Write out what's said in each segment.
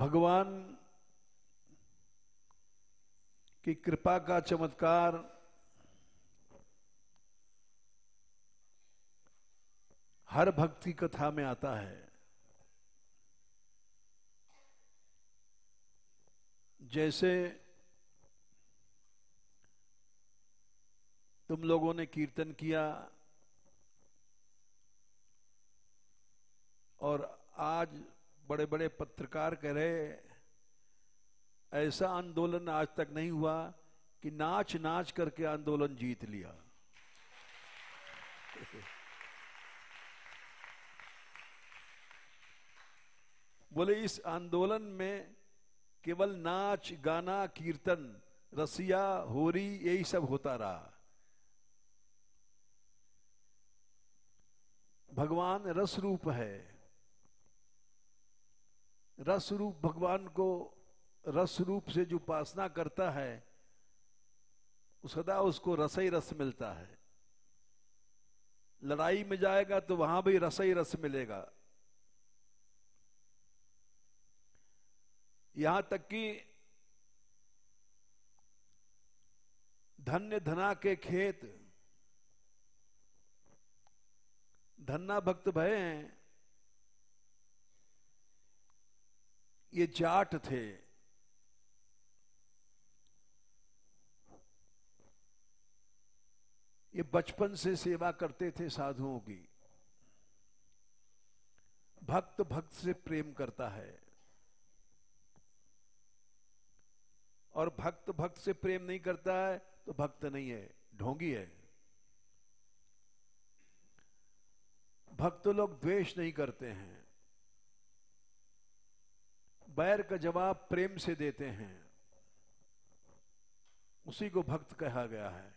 भगवान की कृपा का चमत्कार हर भक्त की कथा में आता है। जैसे तुम लोगों ने कीर्तन किया और आज बड़े बड़े पत्रकार कह रहे ऐसा आंदोलन आज तक नहीं हुआ कि नाच नाच करके आंदोलन जीत लिया। बोले इस आंदोलन में केवल नाच गाना कीर्तन रसिया होरी यही सब होता रहा। भगवान रस रूप है। रस रूप भगवान को रस रूप से जो उपासना करता है सदा उसको रस ही रस मिलता है। लड़ाई में जाएगा तो वहां भी रस ही रस मिलेगा। यहां तक कि धन्य धना के खेत धन्ना भक्त भय हैं, ये जाट थे। ये बचपन से सेवा करते थे साधुओं की। भक्त भक्त से प्रेम करता है और भक्त भक्त से प्रेम नहीं करता है तो भक्त नहीं है, ढोंगी है। भक्त लोग द्वेष नहीं करते हैं, बैर का जवाब प्रेम से देते हैं, उसी को भक्त कहा गया है।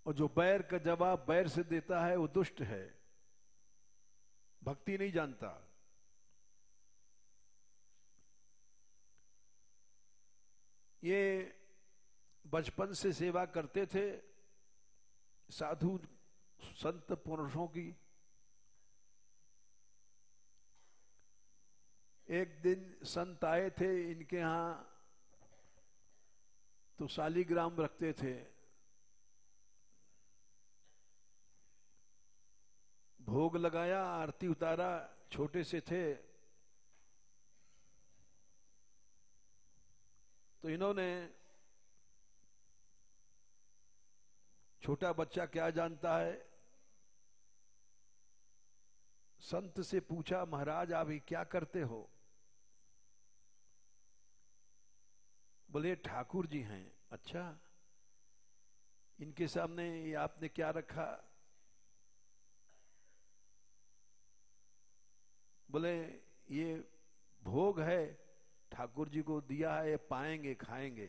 और जो बैर का जवाब बैर से देता है वो दुष्ट है, भक्ति नहीं जानता। ये बचपन से सेवा करते थे साधु संत पुरुषों की। एक दिन संत आए थे इनके यहां तो शालीग्राम रखते थे। भोग लगाया, आरती उतारा, छोटे से थे तो इन्होंने, छोटा बच्चा क्या जानता है, संत से पूछा महाराज आप ये क्या करते हो? बोले ठाकुर जी हैं। अच्छा, इनके सामने ये आपने क्या रखा? बोले ये भोग है, ठाकुर जी को दिया है, ये पाएंगे खाएंगे।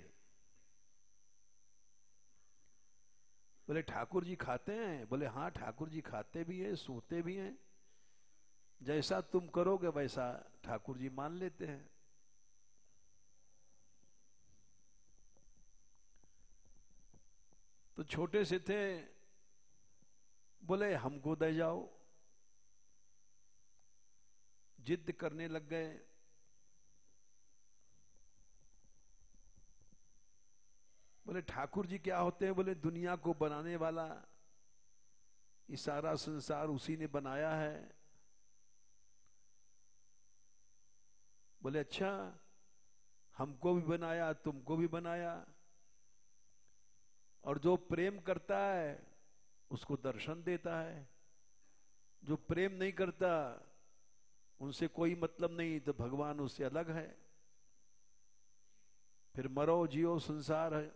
बोले ठाकुर जी खाते हैं? बोले हाँ ठाकुर जी खाते भी हैं, सोते भी हैं, जैसा तुम करोगे वैसा ठाकुर जी मान लेते हैं। तो छोटे से थे, बोले हमको दे जाओ। जिद करने लग गए। बोले ठाकुर जी क्या होते हैं? बोले दुनिया को बनाने वाला, ये सारा संसार उसी ने बनाया है। बोले अच्छा, हमको भी बनाया, तुमको भी बनाया, और जो प्रेम करता है उसको दर्शन देता है, जो प्रेम नहीं करता उनसे कोई मतलब नहीं, तो भगवान उससे अलग है। फिर मरो जियो संसार है।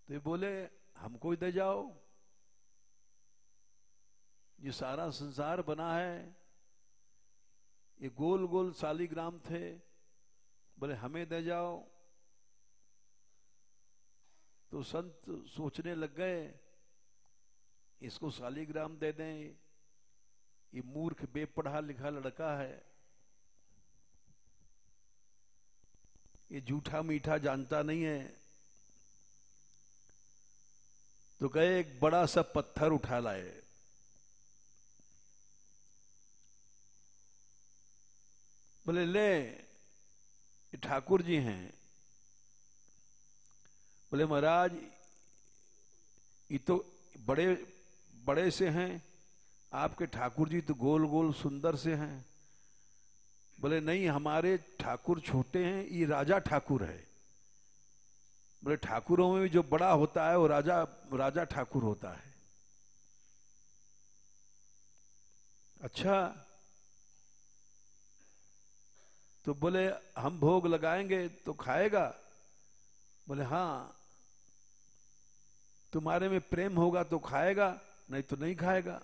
तो ये बोले हमको ही दे जाओ, ये सारा संसार बना है, ये गोल गोल शालीग्राम थे, बोले हमें दे जाओ। तो संत सोचने लग गए इसको शालीग्राम दे दें, ये मूर्ख बेपढ़ा लिखा लड़का है, ये झूठा मीठा जानता नहीं है। तो गए एक बड़ा सा पत्थर उठा लाए, बोले ले ठाकुर जी हैं। बोले महाराज ये तो बड़े बड़े से हैं, आपके ठाकुर जी तो गोल गोल सुंदर से हैं। बोले नहीं, हमारे ठाकुर छोटे हैं, ये राजा ठाकुर है। बोले ठाकुरों में भी जो बड़ा होता है वो राजा राजा ठाकुर होता है। अच्छा, तो बोले हम भोग लगाएंगे तो खाएगा? बोले हाँ, तुम्हारे में प्रेम होगा तो खाएगा, नहीं तो नहीं खाएगा।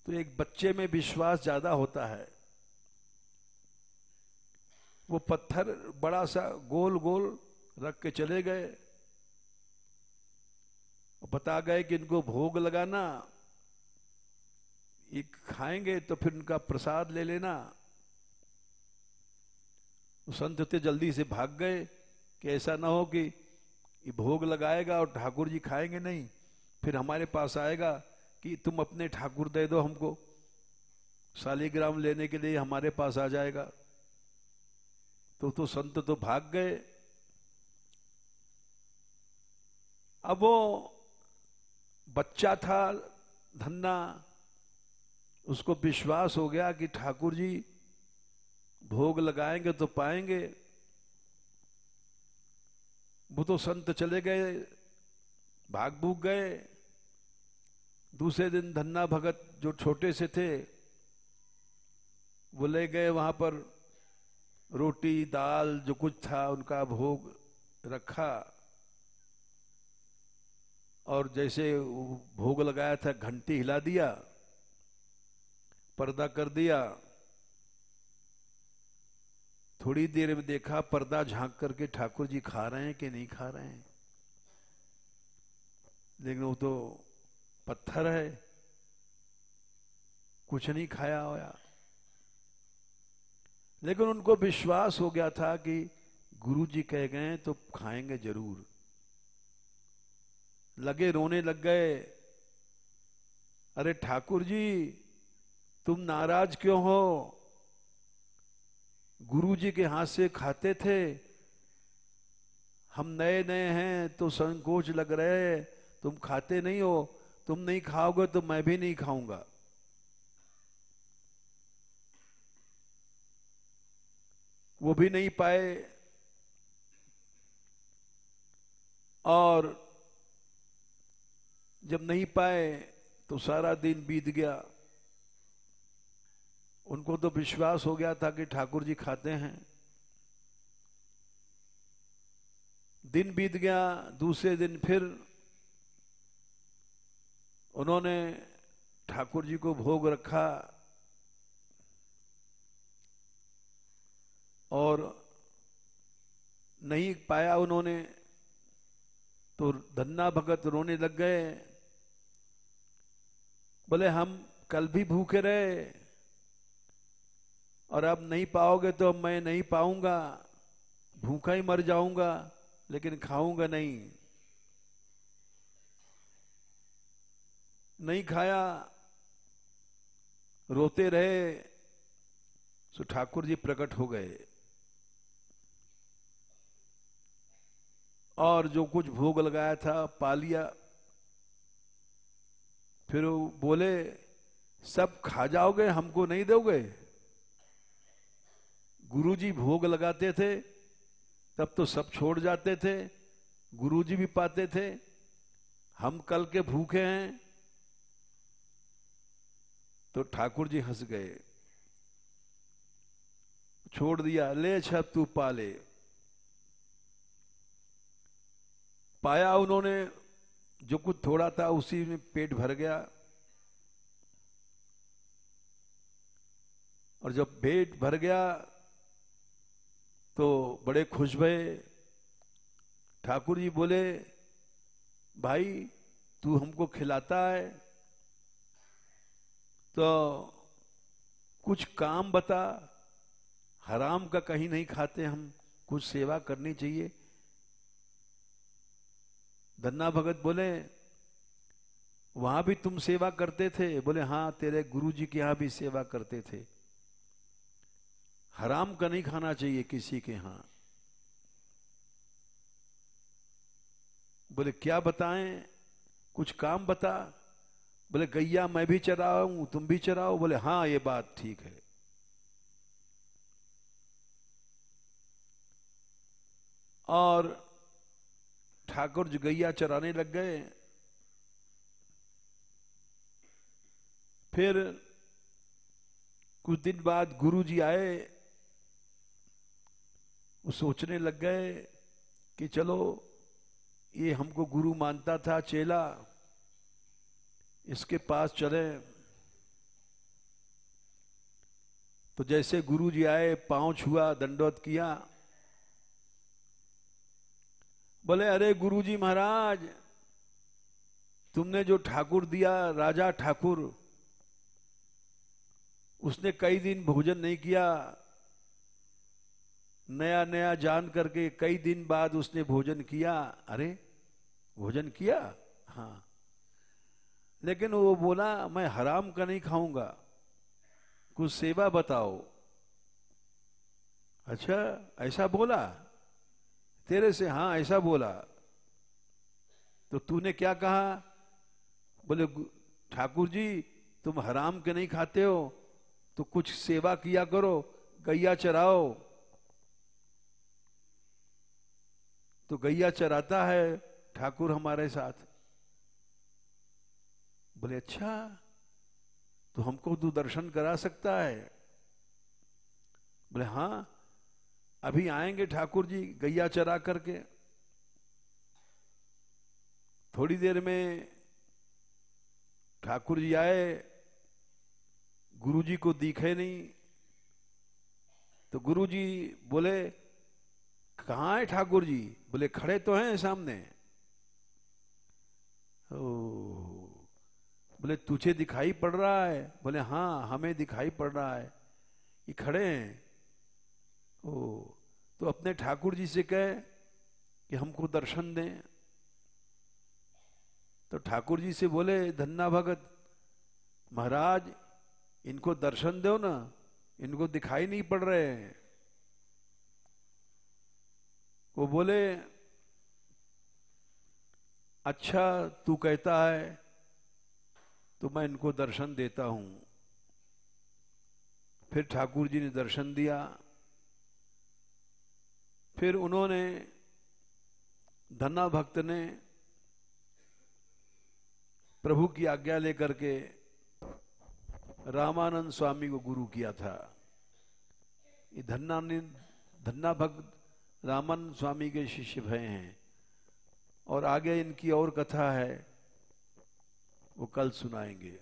तो एक बच्चे में विश्वास ज्यादा होता है। वो पत्थर बड़ा सा गोल गोल रख के चले गए, बता गए कि इनको भोग लगाना, ये खाएंगे तो फिर उनका प्रसाद ले लेना। संत थे जल्दी से भाग गए कि ऐसा ना हो कि ये भोग लगाएगा और ठाकुर जी खाएंगे नहीं, फिर हमारे पास आएगा कि तुम अपने ठाकुर दे दो हमको, शालिग्राम लेने के लिए हमारे पास आ जाएगा। तो संत तो भाग गए। अब वो बच्चा था धन्ना, उसको विश्वास हो गया कि ठाकुर जी भोग लगाएंगे तो पाएंगे। वो तो संत चले गए, भाग भूग गए। दूसरे दिन धन्ना भगत जो छोटे से थे वो ले गए, वहां पर रोटी दाल जो कुछ था उनका भोग रखा, और जैसे भोग लगाया था घंटी हिला दिया, पर्दा कर दिया। थोड़ी देर में देखा पर्दा झांक करके ठाकुर जी खा रहे हैं कि नहीं खा रहे हैं, लेकिन वो तो पत्थर है, कुछ नहीं खाया होया। लेकिन उनको विश्वास हो गया था कि गुरु जी कह गए तो खाएंगे जरूर। लगे रोने लग गए, अरे ठाकुर जी तुम नाराज क्यों हो? गुरु जी के हाथ से खाते थे, हम नए नए हैं तो संकोच लग रहे, तुम खाते नहीं हो, तुम नहीं खाओगे तो मैं भी नहीं खाऊंगा। वो भी नहीं पाए, और जब नहीं पाए तो सारा दिन बीत गया। उनको तो विश्वास हो गया था कि ठाकुर जी खाते हैं। दिन बीत गया, दूसरे दिन फिर उन्होंने ठाकुर जी को भोग रखा, और नहीं पाया उन्होंने, तो धन्ना भगत रोने लग गए। बोले हम कल भी भूखे रहे और अब नहीं पाओगे तो मैं नहीं पाऊंगा, भूखा ही मर जाऊंगा, लेकिन खाऊंगा नहीं। नहीं खाया, रोते रहे। सो ठाकुर जी प्रकट हो गए और जो कुछ भोग लगाया था पा लिया। फिर वो बोले सब खा जाओगे, हमको नहीं दोगे? गुरुजी भोग लगाते थे तब तो सब छोड़ जाते थे, गुरुजी भी पाते थे, हम कल के भूखे हैं। तो ठाकुर जी हंस गए, छोड़ दिया, ले छब तू पाले। पाया उन्होंने, जो कुछ थोड़ा था उसी में पेट भर गया। और जब पेट भर गया तो बड़े खुश भये। ठाकुर जी बोले भाई तू हमको खिलाता है तो कुछ काम बता, हराम का कहीं नहीं खाते हम, कुछ सेवा करनी चाहिए। धन्ना भगत बोले वहां भी तुम सेवा करते थे? बोले हाँ, तेरे गुरुजी के यहां भी सेवा करते थे। हराम का नहीं खाना चाहिए किसी के यहां। बोले क्या बताएं, कुछ काम बता। बोले गैया मैं भी चराऊं तुम भी चराओ। बोले हाँ ये बात ठीक है। और ठाकुर जी गैया चराने लग गए। फिर कुछ दिन बाद गुरु जी आए। वो सोचने लग गए कि चलो ये हमको गुरु मानता था चेला, इसके पास चले। तो जैसे गुरु जी आए, पांव छुआ, दंडवत किया। बोले अरे गुरु जी महाराज, तुमने जो ठाकुर दिया, राजा ठाकुर, उसने कई दिन भोजन नहीं किया। नया नया जान करके कई दिन बाद उसने भोजन किया। अरे भोजन किया? हाँ। लेकिन वो बोला मैं हराम का नहीं खाऊंगा, कुछ सेवा बताओ। अच्छा ऐसा बोला तेरे से? हाँ ऐसा बोला। तो तूने क्या कहा? बोले ठाकुर जी तुम हराम के नहीं खाते हो तो कुछ सेवा किया करो, गैया चराओ। तो गैया चराता है ठाकुर हमारे साथ। बोले अच्छा, तो हमको तू दर्शन करा सकता है? बोले हाँ, अभी आएंगे ठाकुर जी गैया चरा करके। थोड़ी देर में ठाकुर जी आए, गुरु जी को दिखे नहीं। तो गुरु जी बोले कहाँ है ठाकुर जी? बोले खड़े तो हैं सामने। ओ, बोले तुझे दिखाई पड़ रहा है? बोले हाँ हमें दिखाई पड़ रहा है, ये खड़े हैं। ओ, तो अपने ठाकुर जी से कहे कि हमको दर्शन दें। तो ठाकुर जी से बोले धन्ना भगत महाराज, इनको दर्शन दो ना, इनको दिखाई नहीं पड़ रहे हैं। वो बोले अच्छा तू कहता है तो मैं इनको दर्शन देता हूं। फिर ठाकुर जी ने दर्शन दिया। फिर उन्होंने, धन्ना भक्त ने प्रभु की आज्ञा लेकर के रामानंद स्वामी को गुरु किया था। ये धन्ना भक्त रामानंद स्वामी के शिष्य भय हैं। और आगे इनकी और कथा है, वो कल सुनाएंगे।